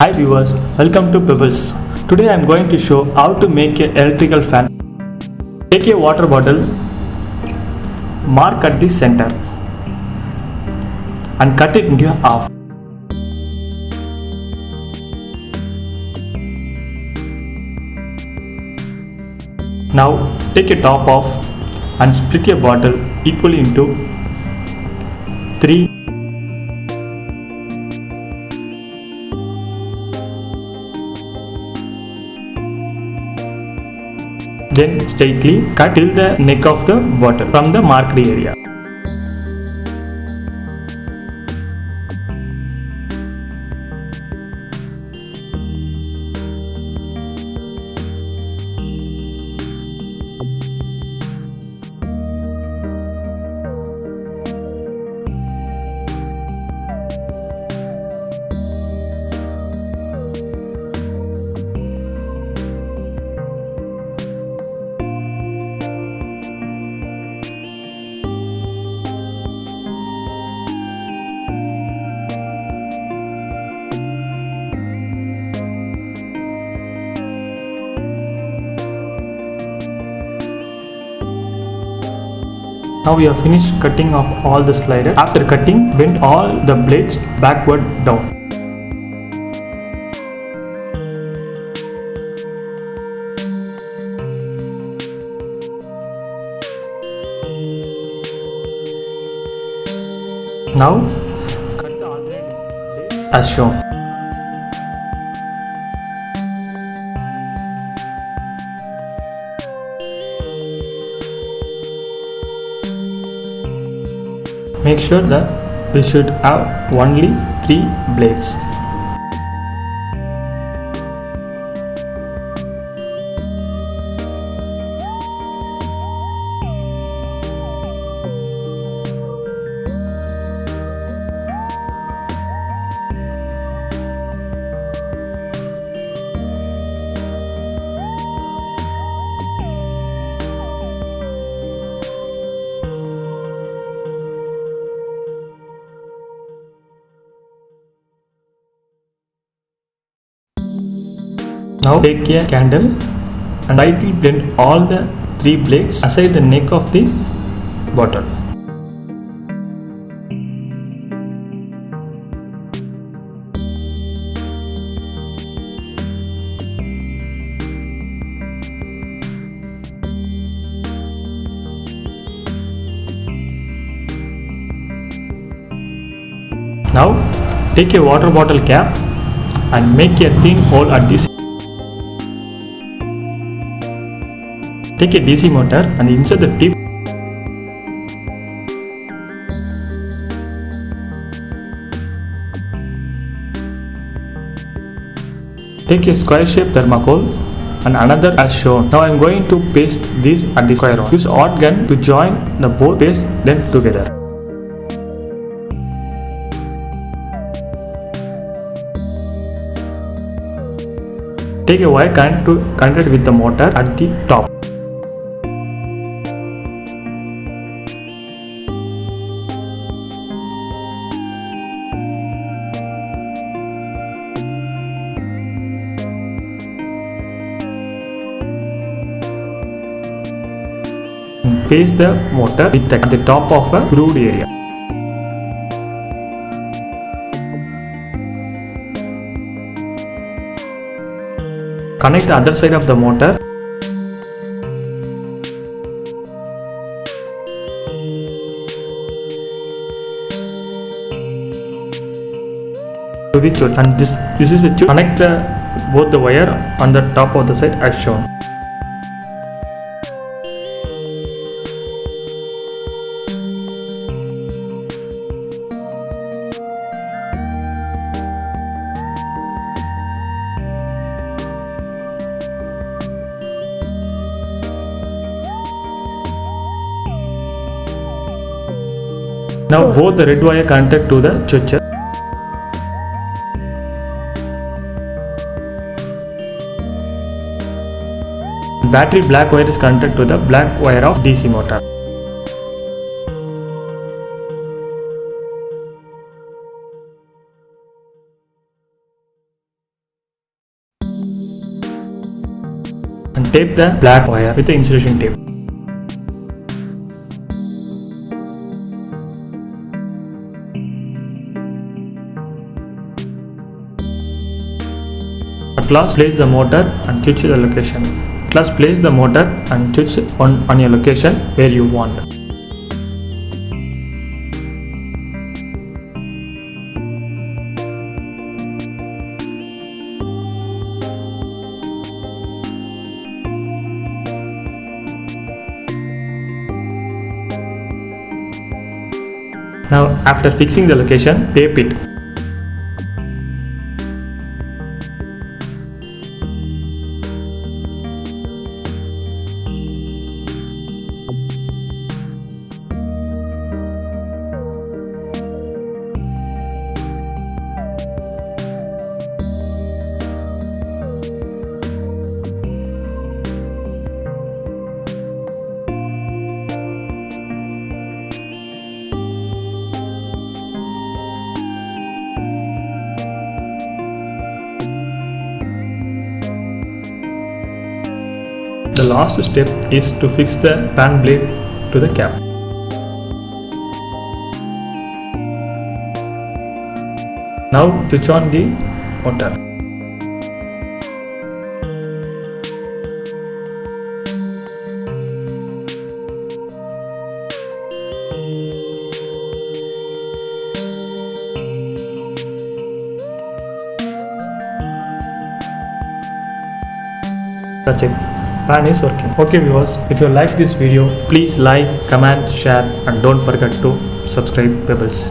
Hi viewers, welcome to Pebbles. Today I am going to show how to make an electrical fan. Take a water bottle, mark at the center and cut it into half. Now take a top off and split a bottle equally into 3. Then straightly cut till the neck of the bottle from the marked area. Now we have finished cutting off all the sliders. After cutting, bend all the blades backward down. Now cut the alternate blades as shown. Make sure that we should have only 3 blades. Now take a candle and lightly blend all the 3 blades aside the neck of the bottle. Now take a water bottle cap and make a thin hole at this. Take a DC motor and insert the tip. Take a square shaped thermocol and another as shown. Now I am going to paste these at the square one. Use odd gun to join the both, paste them together. Take a wire connected with the motor at the top. Place the motor at the top of a grooved area. Connect the other side of the motor. To the chute, and this is a chute. Connect both the wire on the top of the side as shown. Now both the red wire connected to the switcher. Battery black wire is connected to the black wire of DC motor. and tape the black wire with the insulation tape. At last, place the motor and switch the location. At last, place the motor and switch on your location where you want. Now, after fixing the location, tape it. The last step is to fix the fan blade to the cap. Now switch on the motor. That's it. Fan is working. Okay viewers, if you like this video, please like, comment, share and don't forget to subscribe Pebbles.